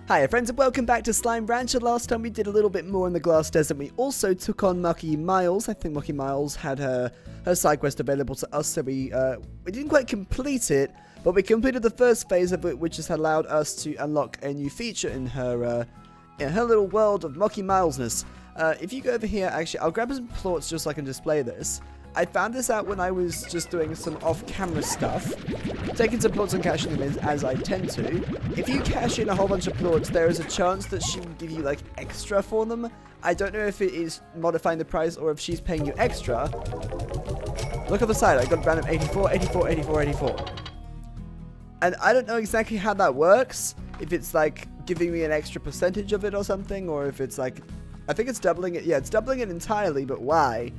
Hi friends and welcome back to Slime Rancher. Last time we did a little bit more in the Glass Desert. We also took on Mucky Miles. I think Mucky Miles had her side quest available to us, so we didn't quite complete it, but we completed the first phase of it, which has allowed us to unlock a new feature in her little world of Mucky Milesness. If you go over here, actually, I'll grab some plots just so I can display this. I found this out when I was just doing some off-camera stuff, taking some plots and cashing them in, as I tend to. If you cash in a whole bunch of plots, there is a chance that she will give you, like, extra for them. I don't know if it is modifying the price or if she's paying you extra. Look on the side, I got a random 84, 84, 84, 84. And I don't know exactly how that works, if it's, like, giving me an extra percentage of it or something, or if it's, like, I think it's doubling it. Yeah, it's doubling it entirely, but why?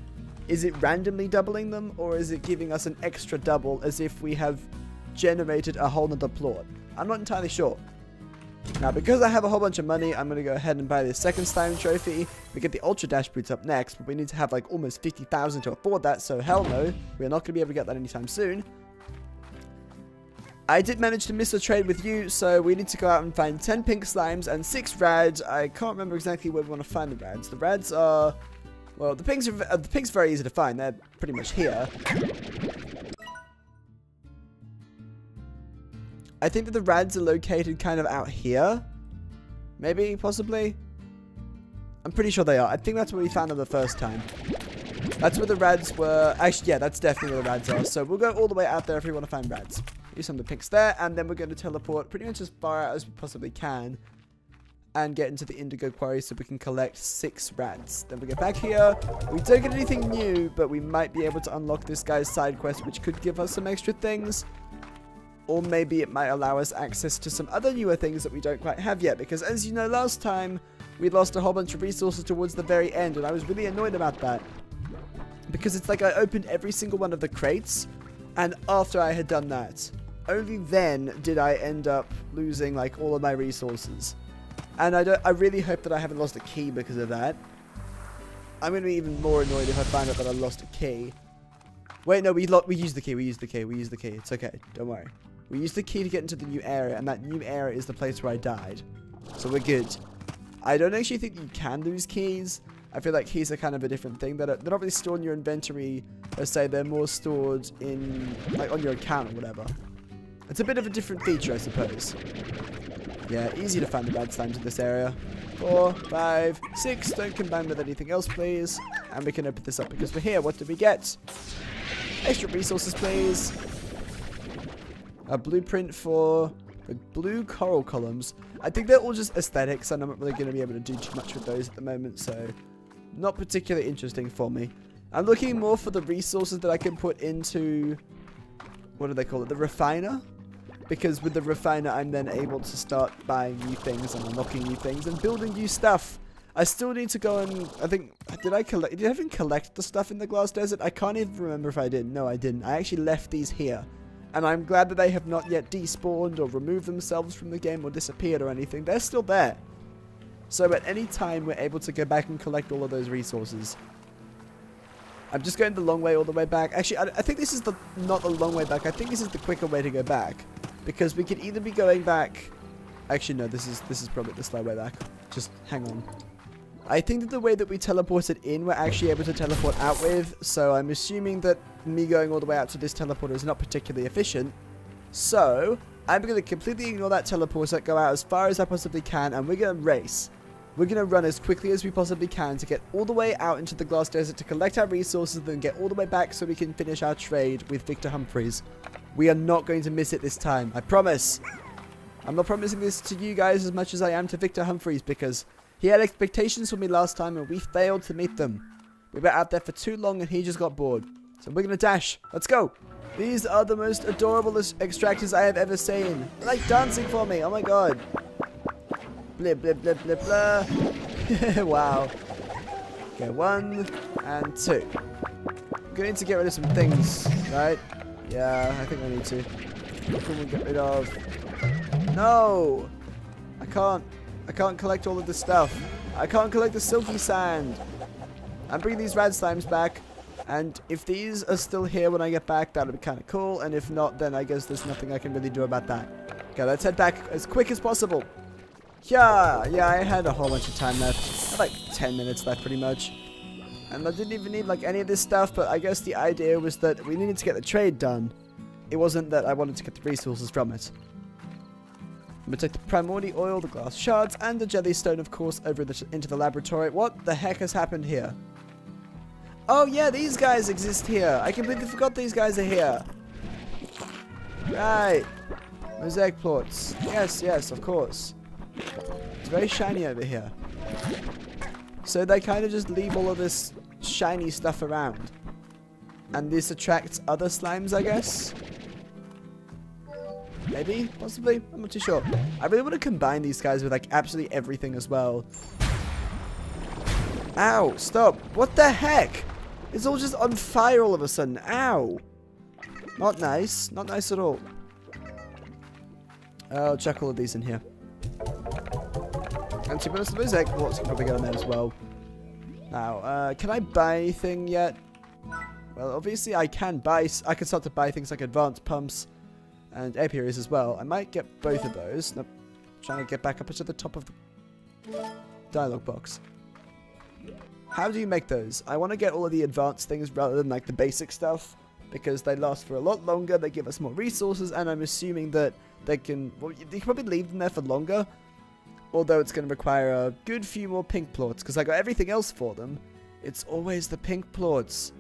Is it randomly doubling them, or is it giving us an extra double as if we have generated a whole nother plot? I'm not entirely sure. Now, because I have a whole bunch of money, I'm going to go ahead and buy this second slime trophy. We get the Ultra Dash boots up next, but we need to have like almost 50,000 to afford that, so hell no. We're not going to be able to get that anytime soon. I did manage to miss a trade with you, so we need to go out and find 10 pink slimes and 6 rads. I can't remember exactly where we want to find the rads. The rads are... well, the pinks are very easy to find. They're pretty much here. I think that the rads are located kind of out here. Maybe, possibly. I'm pretty sure they are. I think that's where we found them the first time. That's where the rads were. Actually, yeah, that's definitely where the rads are. So we'll go all the way out there if we want to find rads. Use some of the pinks there, and then we're going to teleport pretty much as far out as we possibly can. And get into the indigo quarry so we can collect 6 rads. Then we get back here. We don't get anything new, but we might be able to unlock this guy's side quest, which could give us some extra things. Or maybe it might allow us access to some other newer things that we don't quite have yet. Because as you know, last time we lost a whole bunch of resources towards the very end, and I was really annoyed about that. Because it's like I opened every single one of the crates, and after I had done that, only then did I end up losing like all of my resources. And I really hope that I haven't lost a key because of that. I'm going to be even more annoyed if I find out that I lost a key. Wait, no, we used the key. It's okay. Don't worry. We used the key to get into the new area, and that new area is the place where I died. So we're good. I don't actually think you can lose keys. I feel like keys are kind of a different thing. They're not really stored in your inventory, per se. They're more stored in, like, on your account or whatever. It's a bit of a different feature, I suppose. Yeah, easy to find the bad slimes in this area. 4, 5, 6. Don't combine with anything else, please. And we can open this up because we're here. What did we get? Extra resources, please. A blueprint for the blue coral columns. I think they're all just aesthetics, and I'm not really going to be able to do too much with those at the moment, so not particularly interesting for me. I'm looking more for the resources that I can put into, what do they call it? The refiner? Because with the refiner, I'm then able to start buying new things and unlocking new things and building new stuff. I still need to go and, I think, did I even collect the stuff in the Glass Desert? I can't even remember if I did. No, I didn't. I actually left these here. And I'm glad that they have not yet despawned or removed themselves from the game or disappeared or anything. They're still there. So at any time, we're able to go back and collect all of those resources. I'm just going the long way all the way back. Actually, I think this is not the long way back. I think this is the quicker way to go back. Because we could either be going back... actually, no, this is probably the slow way back. Just hang on. I think that the way that we teleported in, we're actually able to teleport out with. So I'm assuming that me going all the way out to this teleporter is not particularly efficient. So I'm going to completely ignore that teleporter, go out as far as I possibly can, and we're going to race. We're going to run as quickly as we possibly can to get all the way out into the Glass Desert to collect our resources, then get all the way back so we can finish our trade with Victor Humphreys. We are not going to miss it this time. I promise. I'm not promising this to you guys as much as I am to Victor Humphreys, because he had expectations for me last time and we failed to meet them. We were out there for too long and he just got bored. So we're going to dash. Let's go. These are the most adorable extractors I have ever seen. They're like dancing for me. Oh my god. Blah, blah, blah, blah, blah. Wow. Okay, 1 and 2. I'm going to get rid of some things, right? Yeah, I think I need to. What can we get rid of? No! I can't collect all of this stuff. I can't collect the silky sand. I'm bringing these rad slimes back. And if these are still here when I get back, that would be kind of cool. And if not, then I guess there's nothing I can really do about that. Okay, let's head back as quick as possible. Yeah, I had a whole bunch of time left. I had like 10 minutes left pretty much. And I didn't even need like any of this stuff, but I guess the idea was that we needed to get the trade done. It wasn't that I wanted to get the resources from it. I'm going to take the primordial oil, the glass shards, and the jellystone, of course, over into the laboratory. What the heck has happened here? Oh yeah, these guys exist here. I completely forgot these guys are here. Right. Mosaic plots. Yes, of course. It's very shiny over here. So they kind of just leave all of this shiny stuff around. And this attracts other slimes, I guess? Maybe? Possibly? I'm not too sure. I really want to combine these guys with like absolutely everything as well. Ow! Stop! What the heck? It's all just on fire all of a sudden. Ow! Not nice. Not nice at all. I'll chuck all of these in here. And to be honest, the mosaic plots can probably go on there as well. Now, can I buy anything yet? Well, obviously I can start to buy things like advanced pumps and apiaries as well. I might get both of those. Nope. Trying to get back up to the top of the dialogue box. How do you make those? I want to get all of the advanced things rather than like the basic stuff, because they last for a lot longer, they give us more resources, and I'm assuming that they can, well, you can probably leave them there for longer, although it's going to require a good few more pink plots, because I got everything else for them. It's always the pink plots.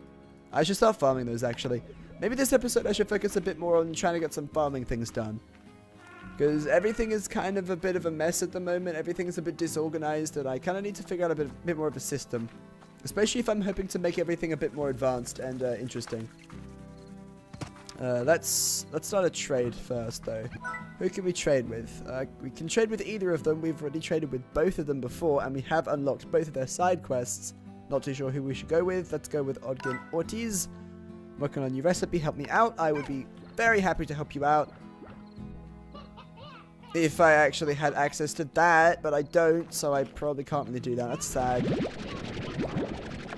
I should start farming those, actually. Maybe this episode I should focus a bit more on trying to get some farming things done. Because everything is kind of a bit of a mess at the moment. Everything is a bit disorganized, and I kind of need to figure out a bit more of a system. Especially if I'm hoping to make everything a bit more advanced and interesting. Let's start a trade first, though. Who can we trade with? We can trade with either of them. We've already traded with both of them before, and we have unlocked both of their side quests. Not too sure who we should go with. Let's go with Odgen Ortiz. Working on a new recipe. Help me out. I would be very happy to help you out. If I actually had access to that, but I don't, so I probably can't really do that. That's sad.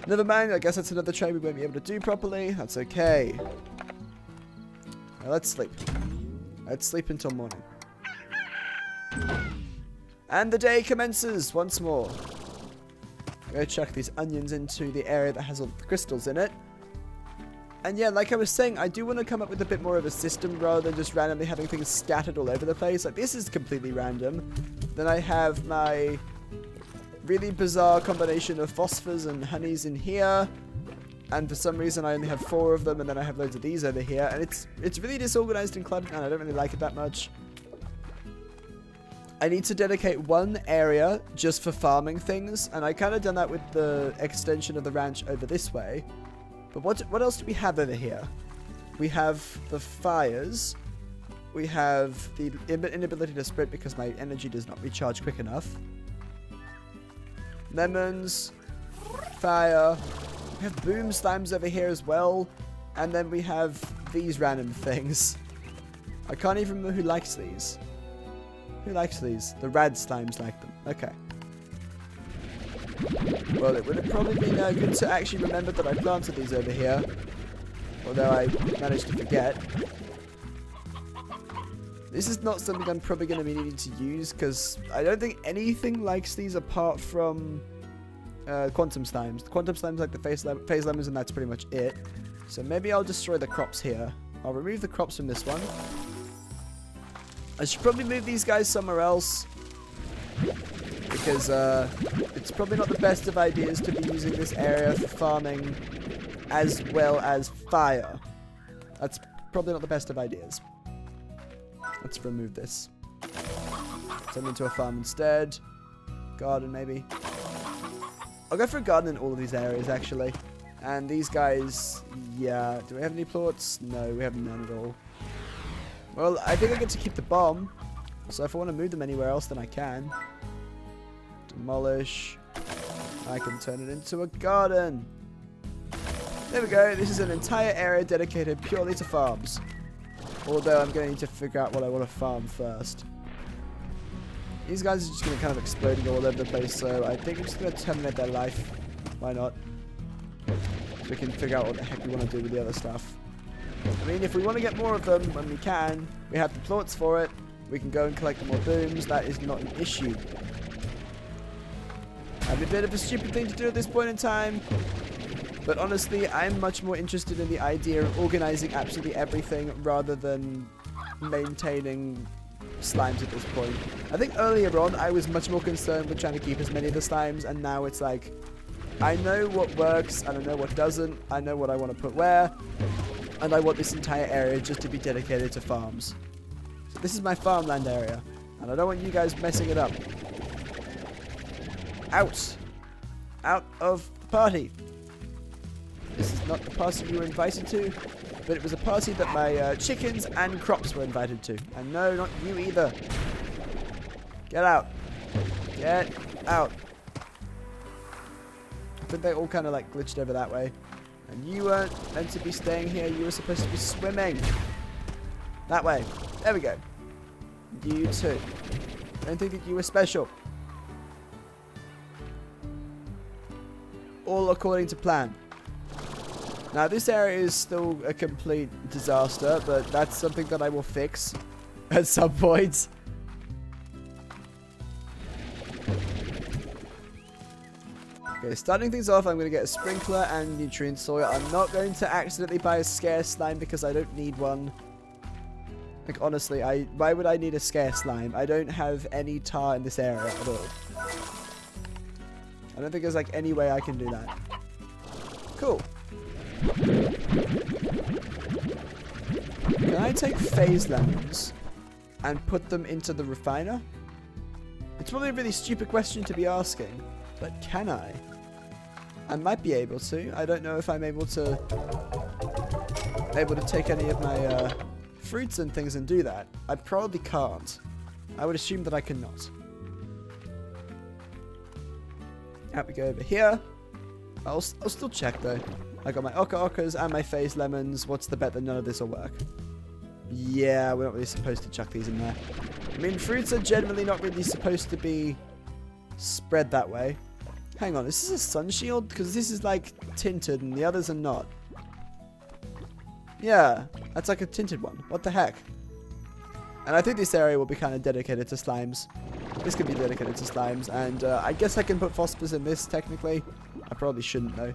Never mind. I guess that's another trade we won't be able to do properly. That's okay. Now let's sleep. Let's sleep until morning. And the day commences once more. I'm going to chuck these onions into the area that has all the crystals in it. And yeah, like I was saying, I do want to come up with a bit more of a system rather than just randomly having things scattered all over the place. Like, this is completely random. Then I have my really bizarre combination of phosphors and honeys in here. And for some reason, I only have 4 of them, and then I have loads of these over here. And it's really disorganized and cluttered, and I don't really like it that much. I need to dedicate one area just for farming things, and I kind of done that with the extension of the ranch over this way. But what else do we have over here? We have the fires. We have the inability to sprint because my energy does not recharge quick enough. Lemons. Fire. We have boom slimes over here as well. And then we have these random things. I can't even remember who likes these. Who likes these? The rad slimes like them. Okay. Well, it would have probably been good to actually remember that I planted these over here. Although I managed to forget. This is not something I'm probably going to be needing to use, because I don't think anything likes these apart from quantum slimes. The quantum slimes like the phase lemons, and that's pretty much it. So maybe I'll destroy the crops here. I'll remove the crops from this one. I should probably move these guys somewhere else, because it's probably not the best of ideas to be using this area for farming as well as fire. That's probably not the best of ideas. Let's remove this. Turn into a farm instead. Garden, maybe. I'll go for a garden in all of these areas, actually. And these guys, yeah. Do we have any plots? No, we have none at all. Well, I think I get to keep the bomb. So if I want to move them anywhere else, then I can. Demolish. I can turn it into a garden. There we go. This is an entire area dedicated purely to farms. Although I'm going to need to figure out what I want to farm first. These guys are just going to kind of exploding all over the place, so I think I'm just going to terminate their life. Why not? So we can figure out what the heck we want to do with the other stuff. I mean, if we want to get more of them when we can, we have the plots for it. We can go and collect more booms. That is not an issue. A bit of a stupid thing to do at this point in time. But honestly, I'm much more interested in the idea of organizing absolutely everything rather than maintaining slimes at this point. I think earlier on, I was much more concerned with trying to keep as many of the slimes, and now it's like, I know what works, and I know what doesn't. I know what I want to put where, and I want this entire area just to be dedicated to farms. So this is my farmland area, and I don't want you guys messing it up. Out! Out of the party! This is not the party you were invited to, but it was a party that my chickens and crops were invited to. And no, not you either. Get out. Get out. I think they all kind of like glitched over that way. And you weren't meant to be staying here. You were supposed to be swimming. That way. There we go. You too. I don't think that you were special. All according to plan. Now, this area is still a complete disaster, but that's something that I will fix at some point. Okay, starting things off, I'm going to get a sprinkler and nutrient soil. I'm not going to accidentally buy a scarce slime because I don't need one. Like, honestly, why would I need a scarce slime? I don't have any tar in this area at all. I don't think there's, like, any way I can do that. Cool. Can I take phase lemons and put them into the refiner? It's probably a really stupid question to be asking, but can I? I might be able to. I don't know if I'm able to take any of my fruits and things and do that. I probably can't. I would assume that I cannot. Out we go over here. I'll still check though. I got my okas and my phase lemons. What's the bet that none of this will work? Yeah, we're not really supposed to chuck these in there. I mean, fruits are generally not really supposed to be spread that way. Hang on, is this a sun shield? Because this is like tinted and the others are not. Yeah, that's like a tinted one. What the heck? And I think this area will be kind of dedicated to slimes. This could be dedicated to slimes. And I guess I can put phosphorus in this, technically. I probably shouldn't, though.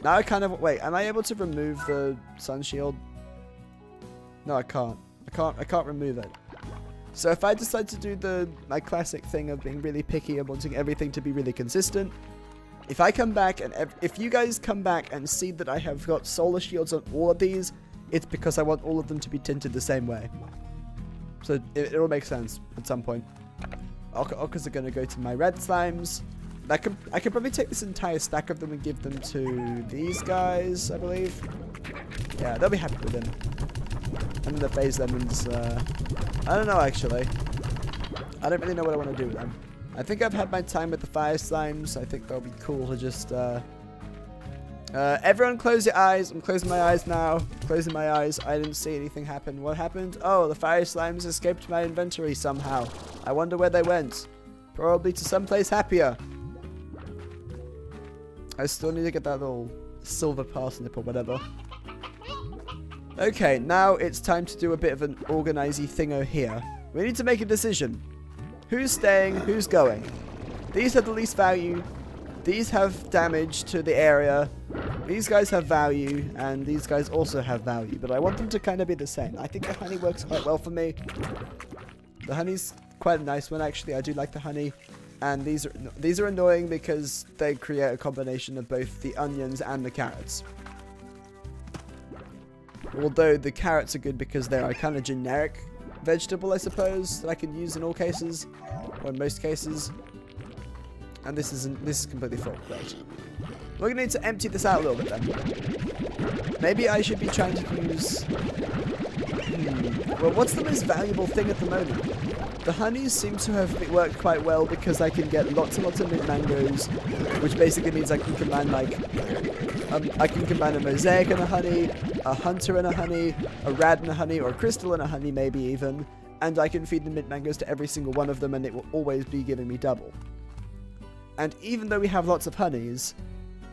Now I kind of... Wait, am I able to remove the sun shield? No, I can't. I can't remove it. So if I decide to do my classic thing of being really picky and wanting everything to be really consistent, if I come back and if you guys come back and see that I have got solar shields on all of these, it's because I want all of them to be tinted the same way. So it'll make sense at some point. Okas are going to go to my red slimes. I could probably take this entire stack of them and give them to these guys, I believe. Yeah, they'll be happy with them. And then the phase lemons, I don't know actually. I don't really know what I want to do with them. I think I've had my time with the fire slimes. I think they'll be cool to just, everyone close your eyes. I'm closing my eyes now. Closing my eyes. I didn't see anything happen. What happened? Oh, the fire slimes escaped my inventory somehow. I wonder where they went. Probably to someplace happier. I still need to get that little silver parsnip or whatever. Okay, now it's time to do a bit of an organisy thingo here. We need to make a decision. Who's staying? Who's going? These have the least value. These have damage to the area. These guys have value, and these guys also have value. But I want them to kind of be the same. I think the honey works quite well for me. The honey's quite a nice one, actually. I do like the honey. And these are annoying because they create a combination of both the onions and the carrots. Although the carrots are good because they're a kind of generic vegetable, I suppose, that I can use in all cases, or in most cases. And this is completely full. Right. We're going to need to empty this out a little bit then. Maybe I should be trying to use... Well, what's the most valuable thing at the moment? The honeys seem to have worked quite well because I can get lots and lots of mint mangoes, which basically means I can combine like I can combine a mosaic and a honey, a hunter and a honey, a rad and a honey, or a crystal and a honey maybe even, and I can feed the mint mangoes to every single one of them and it will always be giving me double. And even though we have lots of honeys,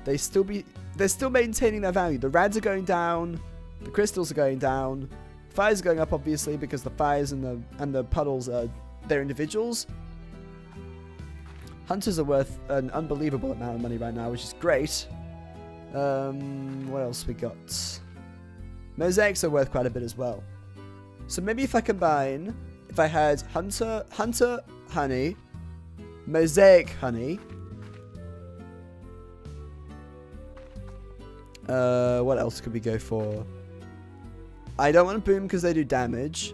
they're still maintaining their value. The rads are going down, the crystals are going down, Fire's going up, obviously, because the fires and the puddles are they're individuals. Hunters are worth an unbelievable amount of money right now, which is great. What else we got? Mosaics are worth quite a bit as well. So maybe if I combine, if I had Hunter honey, Mosaic honey. What else could we go for? I don't want boom because they do damage.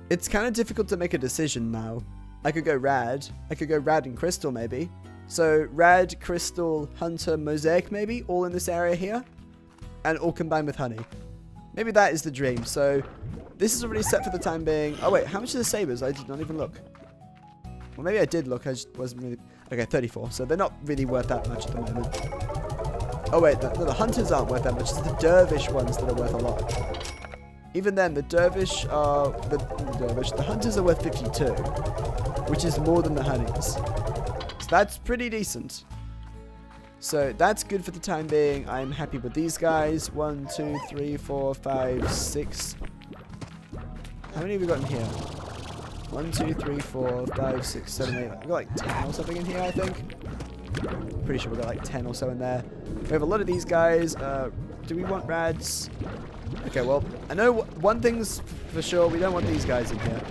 It's kind of difficult to make a decision now. I could go rad. I could go rad and crystal maybe. So rad, crystal, hunter, mosaic maybe, all in this area here. And all combined with honey. Maybe that is the dream. So this is already set for the time being. Oh wait, how much are the sabers? I did not even look. Well, maybe I did look. I just wasn't really... Okay, 34. So they're not really worth that much at the moment. Oh wait, the hunters aren't worth that much. It's the dervish ones that are worth a lot. Even then, the dervish are... The hunters are worth 52. Which is more than the honeys. So that's pretty decent. So that's good for the time being. I'm happy with these guys. 1, 2, 3, 4, 5, 6. How many have we got in here? 1, 2, 3, 4, 5, 6, 7, 8. We've got like 10 or something in here, I think. Pretty sure we've got like 10 or so in there. We have a lot of these guys. Do we want rads? Okay, well, I know one thing's for sure. We don't want these guys in here.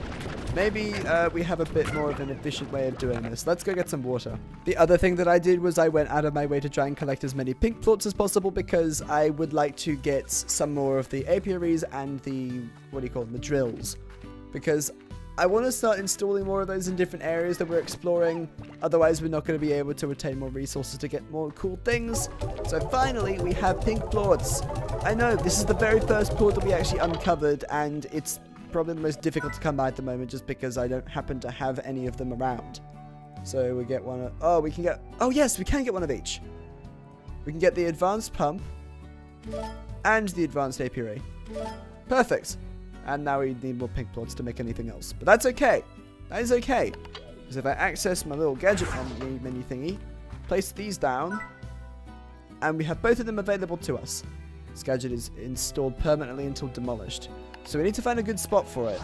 Maybe we have a bit more of an efficient way of doing this. Let's go get some water. The other thing that I did was I went out of my way to try and collect as many pink plorts as possible because I would like to get some more of the apiaries and the, what do you call them, the drills. Because I want to start installing more of those in different areas that we're exploring. Otherwise, we're not going to be able to attain more resources to get more cool things. So finally, we have pink plorts. I know, this is the very first plort that we actually uncovered, and it's probably the most difficult to come by at the moment just because I don't happen to have any of them around. So we get one of... Oh, we can get... Oh, yes, we can get one of each. We can get the advanced pump and the advanced apiary. Perfect. And now we need more pink plorts to make anything else. But that's okay. That is okay. Because if I access my little gadget menu thingy, place these down, and we have both of them available to us. This gadget is installed permanently until demolished. So we need to find a good spot for it.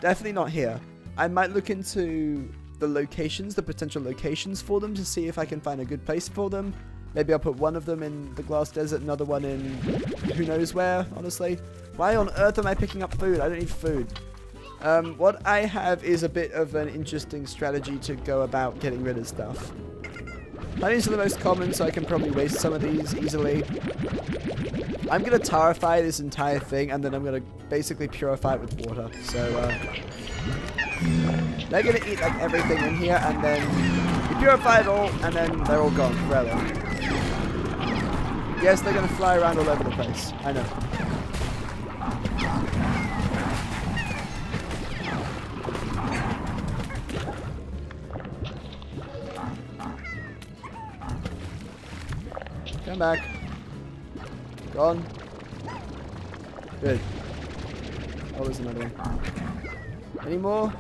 Definitely not here. I might look into the locations, the potential locations for them to see if I can find a good place for them. Maybe I'll put one of them in the glass desert, another one in who knows where, honestly. Why on earth am I picking up food? I don't need food. What I have is a bit of an interesting strategy to go about getting rid of stuff. Honeys are the most common, so I can probably waste some of these easily. I'm going to tarify this entire thing, and then I'm going to basically purify it with water. So, they're going to eat like everything in here, and then you purify it all, and then they're all gone forever. Yes, they're going to fly around all over the place. I know. Come back. Gone. Good. Oh, there's another one. Any more?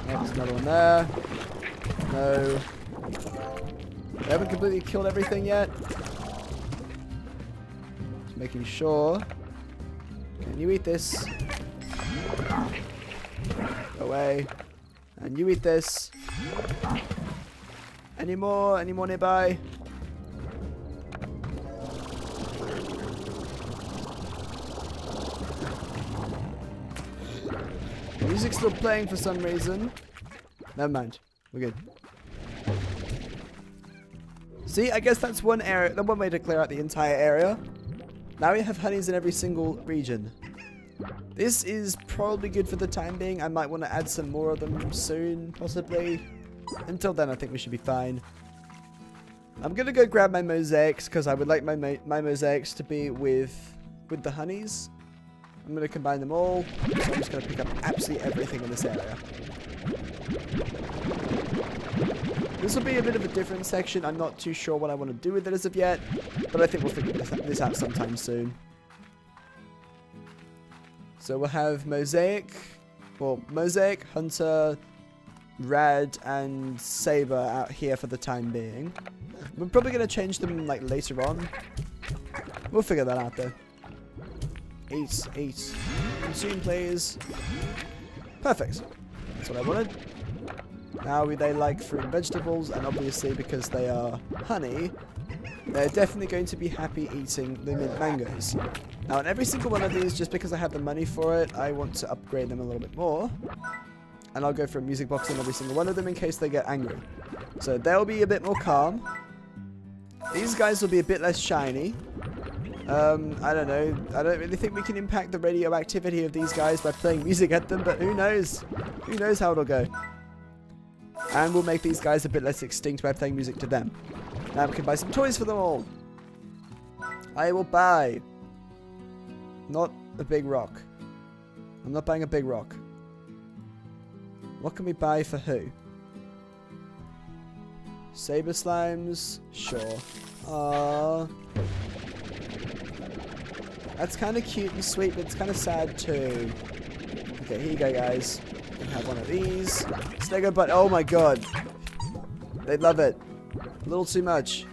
Yeah, there's another one there. No. We haven't completely killed everything yet. Just making sure. Can you eat this? Go away. And you eat this. Any more? Any more nearby? Music's still playing for some reason. Never mind. We're good. See, I guess that's one area, the one way to clear out the entire area. Now we have honeys in every single region. This is probably good for the time being. I might want to add some more of them soon, possibly. Until then, I think we should be fine. I'm gonna go grab my mosaics because I would like my mosaics to be with the honeys. I'm going to combine them all, so I'm just going to pick up absolutely everything in this area. This will be a bit of a different section. I'm not too sure what I want to do with it as of yet, but I think we'll figure this out sometime soon. So we'll have Mosaic, Hunter, Rad, and Saber out here for the time being. We're probably going to change them like later on. We'll figure that out though. Eat. Consume, please. Perfect. That's what I wanted. Now they like fruit and vegetables, and obviously because they are honey, they're definitely going to be happy eating the mint mangoes. Now on every single one of these, just because I have the money for it, I want to upgrade them a little bit more. And I'll go for a music box on every single one of them in case they get angry. So they'll be a bit more calm. These guys will be a bit less shiny. I don't know. I don't really think we can impact the radioactivity of these guys by playing music at them, but who knows? Who knows how it'll go? And we'll make these guys a bit less extinct by playing music to them. Now we can buy some toys for them all. I will buy. Not a big rock. I'm not buying a big rock. What can we buy for who? Saber slimes? Sure. Aww. That's kind of cute and sweet, but it's kind of sad too. Okay, here you go, guys. You can have one of these. Stego butt. Oh my god. They love it. A little too much.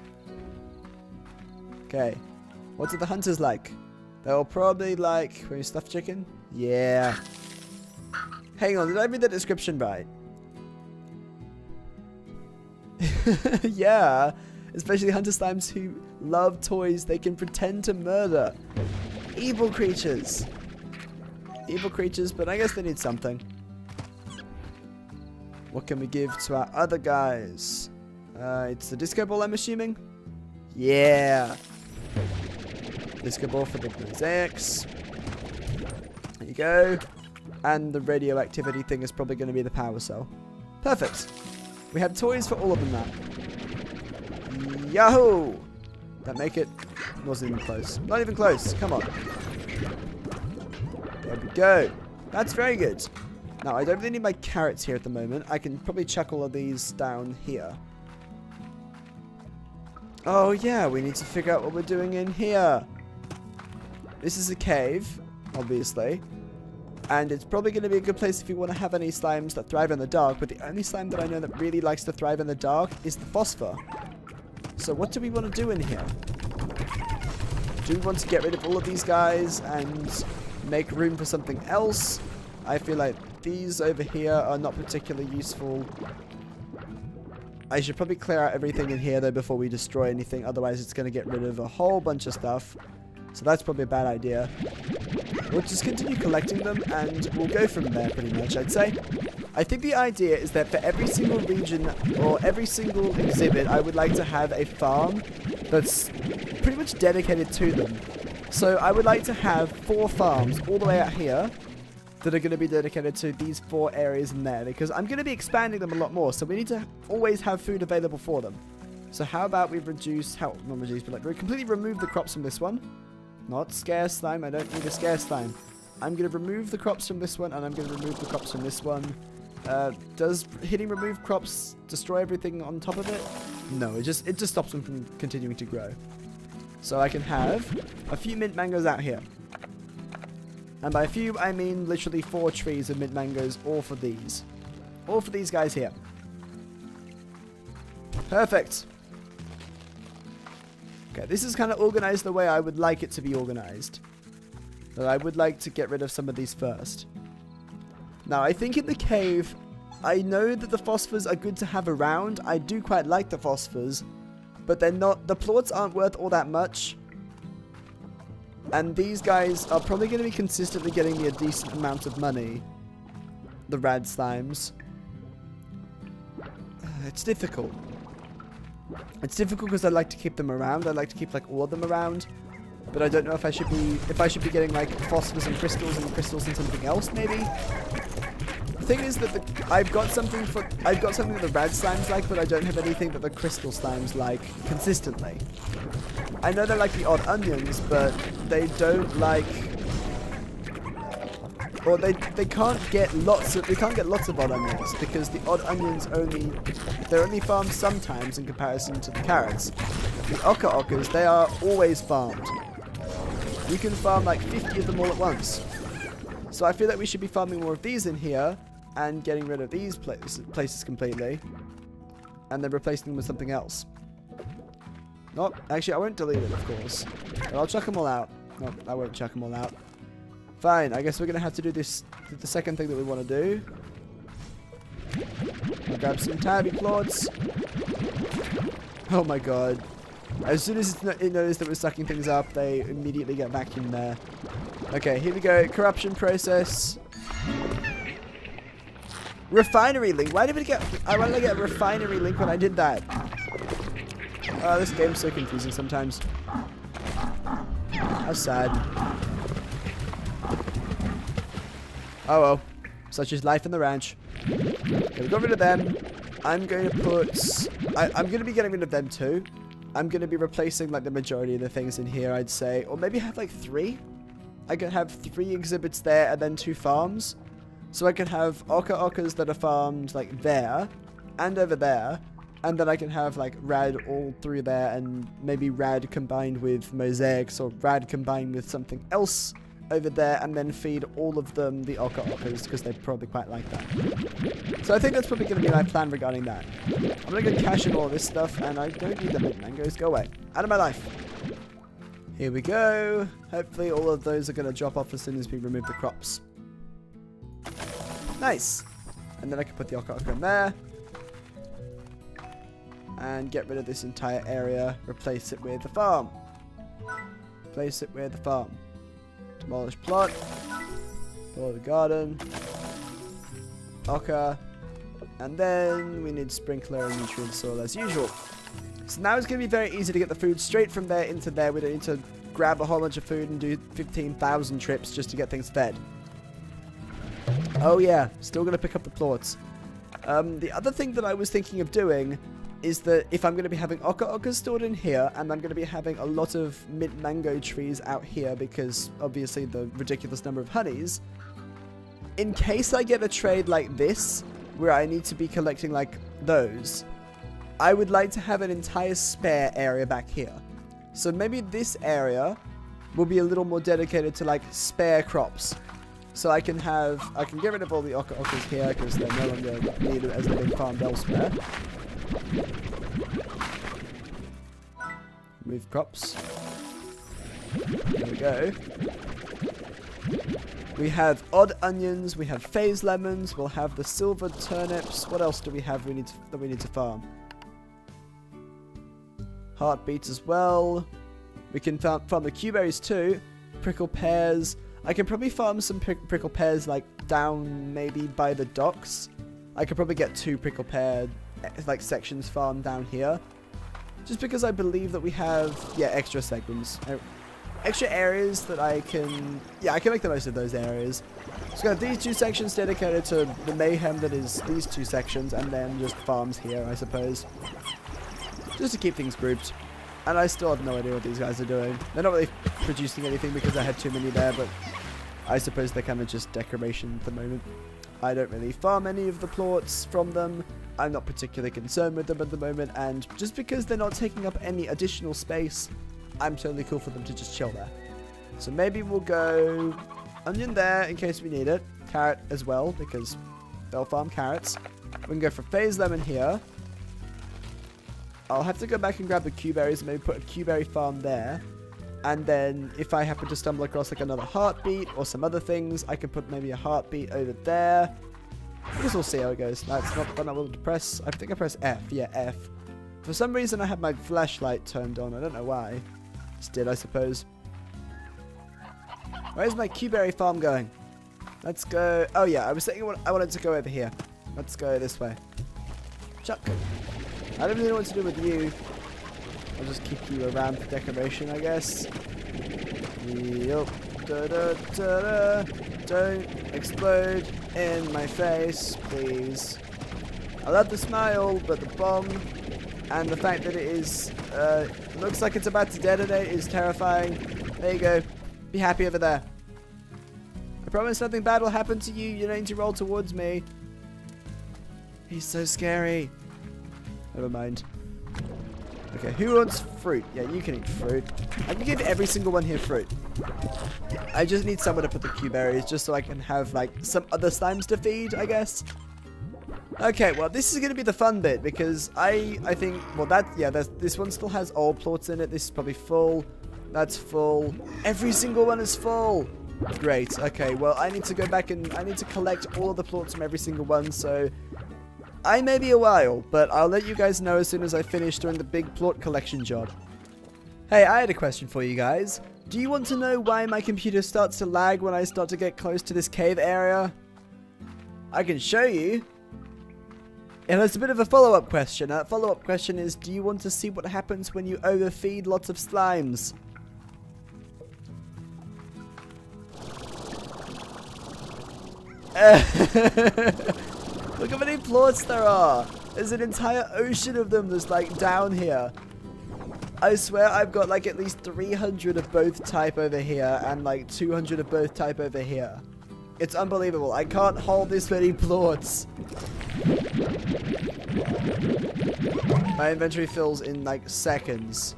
Okay. What do the hunters like? They'll probably like... When you stuffed chicken? Yeah. Hang on, did I read the description right? Yeah. Especially hunter slimes who love toys they can pretend to murder. Evil creatures. Evil creatures, but I guess they need something. What can we give to our other guys? It's the disco ball, I'm assuming? Yeah. Disco ball for the mosaics. There you go. And the radioactivity thing is probably going to be the power cell. Perfect. We have toys for all of them now. Yahoo! That make it... Wasn't even close. Not even close. Come on. There we go. That's very good. Now, I don't really need my carrots here at the moment. I can probably chuck all of these down here. Oh, yeah. We need to figure out what we're doing in here. This is a cave, obviously. And it's probably going to be a good place if you want to have any slimes that thrive in the dark. But the only slime that I know that really likes to thrive in the dark is the phosphor. So what do we want to do in here? Do we want to get rid of all of these guys and make room for something else? I feel like these over here are not particularly useful. I should probably clear out everything in here though before we destroy anything. Otherwise it's going to get rid of a whole bunch of stuff. So that's probably a bad idea. We'll just continue collecting them and we'll go from there pretty much, I'd say. I think the idea is that for every single region or every single exhibit, I would like to have a farm that's pretty much dedicated to them. So I would like to have 4 farms all the way out here that are going to be dedicated to these 4 areas in there, because I'm going to be expanding them a lot more, so we need to always have food available for them. So how about we reduce, not reduce, but like we completely remove the crops from this one. Not scarce slime, I don't need a scarce slime. I'm going to remove the crops from this one, and I'm going to remove the crops from this one. Does hitting remove crops destroy everything on top of it? No, it just stops them from continuing to grow. So I can have a few mint mangoes out here. And by a few, I mean literally 4 trees of mint mangoes, all for these. All for these guys here. Perfect. Okay, this is kind of organized the way I would like it to be organized. But I would like to get rid of some of these first. Now, I think in the cave, I know that the phosphors are good to have around. I do quite like the phosphors, but they're not, the plorts aren't worth all that much. And these guys are probably going to be consistently getting me a decent amount of money. The rad slimes. It's difficult. It's difficult because I like to keep them around. I like to keep like all of them around. But I don't know if I should be getting like phosphors and crystals and something else maybe. The thing is that I've got something that the rad slimes like, but I don't have anything that the crystal slimes like consistently. I know they like the odd onions, but they don't like, or they can't get lots of odd onions because the odd onions they're only farmed sometimes in comparison to the carrots. The ockers, they are always farmed. You can farm like 50 of them all at once. So I feel like we should be farming more of these in here and getting rid of these places completely, and then replacing them with something else. Nope. Actually, I won't delete it, of course. But I'll chuck them all out. Nope, I won't chuck them all out. Fine. I guess we're going to have to do this. The second thing that we want to do. I'll grab some tabby clots. Oh my god. As soon as it noticed that we're sucking things up, they immediately get vacuumed there. Okay, here we go. Corruption process. Refinery link. Why did we get... I wanted to get a refinery link when I did that. Oh, this game's so confusing sometimes. How sad. Oh well. Such is life in the ranch. Okay, we got rid of them. I'm going to put... I'm going to be getting rid of them too. I'm going to be replacing like the majority of the things in here, I'd say. Or maybe have like 3. I could have 3 exhibits there and then 2 farms. So I can have occas that are farmed like there and over there. And then I can have like rad all through there and maybe rad combined with mosaics or rad combined with something else over there and then feed all of them the occas because they probably quite like that. So I think that's probably going to be my plan regarding that. I'm going to go cash in all this stuff and I don't need the mint mangoes. Go away. Out of my life. Here we go. Hopefully all of those are going to drop off as soon as we remove the crops. Nice. And then I can put the occa in there. And get rid of this entire area. Replace it with the farm. Replace it with the farm. Demolish plot. Follow the garden. Occa. And then we need sprinkler and nutrient soil as usual. So now it's going to be very easy to get the food straight from there into there. We don't need to grab a whole bunch of food and do 15,000 trips just to get things fed. Oh yeah, still going to pick up the plots. The other thing that I was thinking of doing is that if I'm going to be having occas stored in here, and I'm going to be having a lot of mint mango trees out here because obviously the ridiculous number of honeys, in case I get a trade like this, where I need to be collecting like those, I would like to have an entire spare area back here. So maybe this area will be a little more dedicated to like spare crops. So I can get rid of all the occas here because they're no longer needed as they're being farmed elsewhere. Move crops. There we go. We have odd onions. We have phase lemons. We'll have the silver turnips. What else do we have that we need to farm? Heartbeats as well. We can farm the cuberries too. Prickle pears. I can probably farm some prickle pears like down maybe by the docks. I could probably get 2 prickle pear like sections farmed down here. Just because I believe that we have extra segments. Extra areas that I can make the most of those areas. So we have these 2 sections dedicated to the mayhem that is these 2 sections and then just farms here, I suppose. Just to keep things grouped. And I still have no idea what these guys are doing. They're not really producing anything because I had too many there, but I suppose they're kind of just decoration at the moment. I don't really farm any of the plots from them. I'm not particularly concerned with them at the moment, and just because they're not taking up any additional space, I'm totally cool for them to just chill there. So maybe we'll go onion there in case we need it. Carrot as well, because they'll farm carrots. We can go for phase lemon here. I'll have to go back and grab the cuberries and maybe put a cuberry farm there. And then if I happen to stumble across like another heartbeat or some other things, I can put maybe a heartbeat over there. I guess we'll see how it goes. That's not what I wanted to press. I think I pressed F. Yeah, F. For some reason I had my flashlight turned on. I don't know why. Just did, I suppose. Where's my cuberry farm going? Let's go. Oh yeah, I was thinking I wanted to go over here. Let's go this way. Chuck. I don't really know what to do with you. I'll just keep you around for decoration, I guess. Yup. Da da da da. Don't explode in my face, please. I love the smile, but the bomb and the fact that it is looks like it's about to detonate is terrifying. There you go. Be happy over there. I promise nothing bad will happen to you. You don't need to roll towards me. He's so scary. Never mind. Okay, who wants fruit? Yeah, you can eat fruit. I can give every single one here fruit. I just need somewhere to put the cuberries just so I can have, like, some other slimes to feed, I guess. Okay, well, this is going to be the fun bit because I think, well, this one still has old plorts in it. This is probably full. That's full. Every single one is full. Great. Okay, well, I need to go back and I need to collect all of the plorts from every single one, so I may be a while, but I'll let you guys know as soon as I finish doing the big plort collection job. Hey, I had a question for you guys. Do you want to know why my computer starts to lag when I start to get close to this cave area? I can show you. And it's a bit of a follow-up question. That follow-up question is, do you want to see what happens when you overfeed lots of slimes? Look how many plorts there are. There's an entire ocean of them that's like down here. I swear I've got like at least 300 of both type over here and like 200 of both type over here. It's unbelievable. I can't hold this many plorts. My inventory fills in like seconds.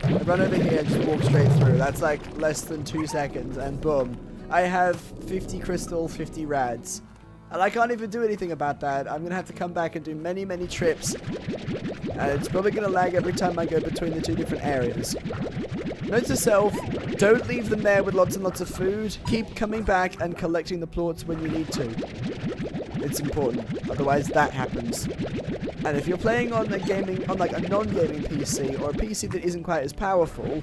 I run over here and just walk straight through. That's like less than 2 seconds and boom. I have 50 crystal, 50 rads. And I can't even do anything about that. I'm going to have to come back and do many, many trips. And it's probably going to lag every time I go between the 2 different areas. Note to self, don't leave them there with lots and lots of food. Keep coming back and collecting the plorts when you need to. It's important. Otherwise that happens. And if you're playing on like a non-gaming PC or a PC that isn't quite as powerful,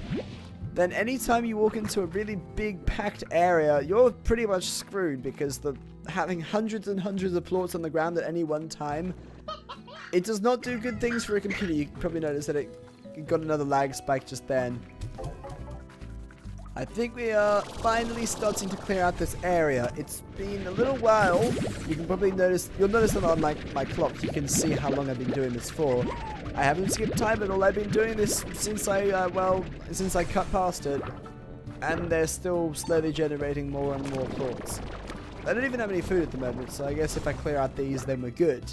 then anytime you walk into a really big packed area, you're pretty much screwed because having hundreds and hundreds of plorts on the ground at any one time, it does not do good things for a computer. You probably noticed that it got another lag spike just then. I think we are finally starting to clear out this area. It's been a little while. You can probably notice, you'll notice that on my clock, you can see how long I've been doing this for. I haven't skipped time at all. I've been doing this since I cut past it. And they're still slowly generating more and more plorts. I don't even have any food at the moment, so I guess if I clear out these, then we're good.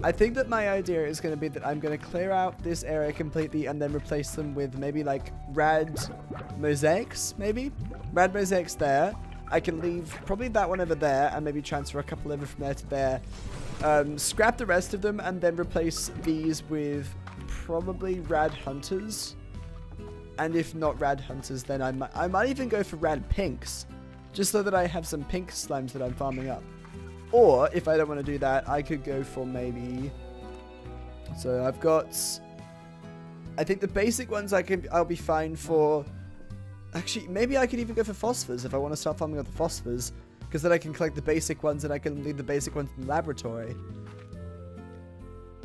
I think that my idea is going to be that I'm going to clear out this area completely and then replace them with maybe like rad mosaics, maybe? Rad mosaics there. I can leave probably that one over there and maybe transfer a couple over from there to there. Scrap the rest of them and then replace these with probably rad hunters. And if not rad hunters, then I might even go for rad pinks. Just so that I have some pink slimes that I'm farming up. Or, if I don't want to do that, I could go for maybe... So, I've got... I think the basic ones I'll be fine for... Actually, maybe I could even go for phosphors if I want to start farming up the phosphors. Because then I can collect the basic ones and I can leave the basic ones in the laboratory.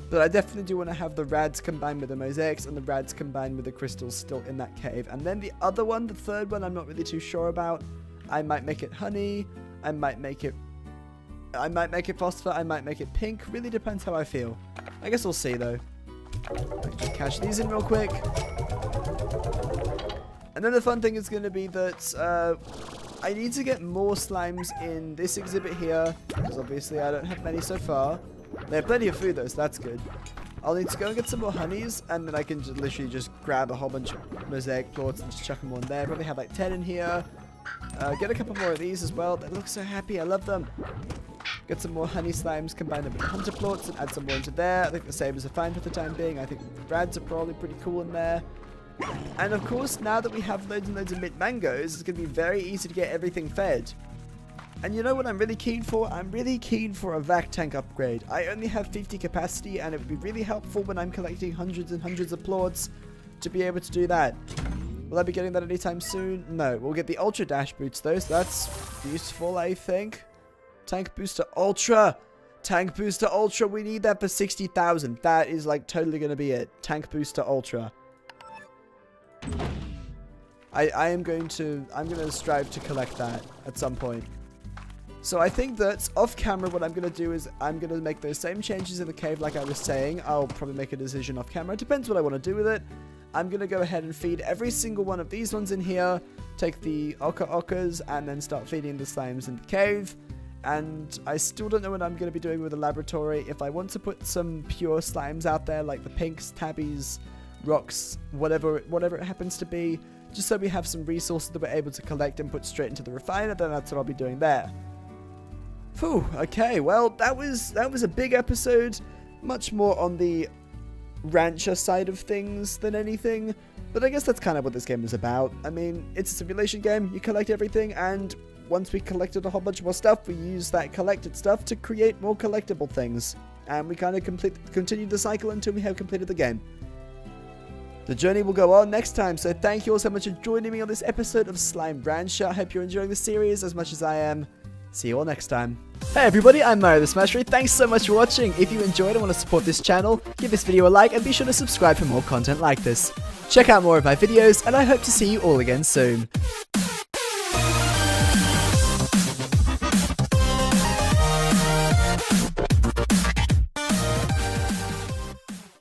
But I definitely do want to have the rads combined with the mosaics and the rads combined with the crystals still in that cave. And then the other one, the third one, I'm not really too sure about. I might make it honey. I might make it phosphor, I might make it pink. Really depends how I feel. I guess we'll see though. Just cash these in real quick. And then the fun thing is going to be that I need to get more slimes in this exhibit here. Because obviously I don't have many so far. They have plenty of food though, so that's good. I'll need to go and get some more honeys. And then I can literally just grab a whole bunch of mosaic plorts and just chuck them on there. Probably have like 10 in here. Get a couple more of these as well. They look so happy. I love them. Get some more honey slimes, combine them with hunter plorts, and add some more into there. I think the sabers are fine for the time being. I think the rads are probably pretty cool in there. And of course, now that we have loads and loads of mint mangoes, it's going to be very easy to get everything fed. And you know what I'm really keen for? I'm really keen for a vac tank upgrade. I only have 50 capacity, and it would be really helpful when I'm collecting hundreds and hundreds of plorts to be able to do that. Will I be getting that anytime soon? No. We'll get the Ultra Dash boots though, so that's useful, I think. Tank Booster Ultra! Tank Booster Ultra, we need that for 60,000. That is like totally going to be it. Tank Booster Ultra. I'm going to strive to collect that at some point. So I think that off camera what I'm going to do is I'm going to make those same changes in the cave like I was saying. I'll probably make a decision off camera. It depends what I want to do with it. I'm going to go ahead and feed every single one of these ones in here. Take the ockers and then start feeding the slimes in the cave. And I still don't know what I'm going to be doing with the laboratory. If I want to put some pure slimes out there, like the pinks, tabbies, rocks, whatever it happens to be, just so we have some resources that we're able to collect and put straight into the refiner, then that's what I'll be doing there. Phew, okay, well, that was a big episode. Much more on the rancher side of things than anything. But I guess that's kind of what this game is about. I mean, it's a simulation game. You collect everything, and once we collected a whole bunch more stuff, we use that collected stuff to create more collectible things. And we kind of continue the cycle until we have completed the game. The journey will go on next time, so thank you all so much for joining me on this episode of Slime Rancher. I hope you're enjoying the series as much as I am. See you all next time. Hey everybody, I'm Mario the Smashery. Thanks so much for watching. If you enjoyed and want to support this channel, give this video a like and be sure to subscribe for more content like this. Check out more of my videos, and I hope to see you all again soon.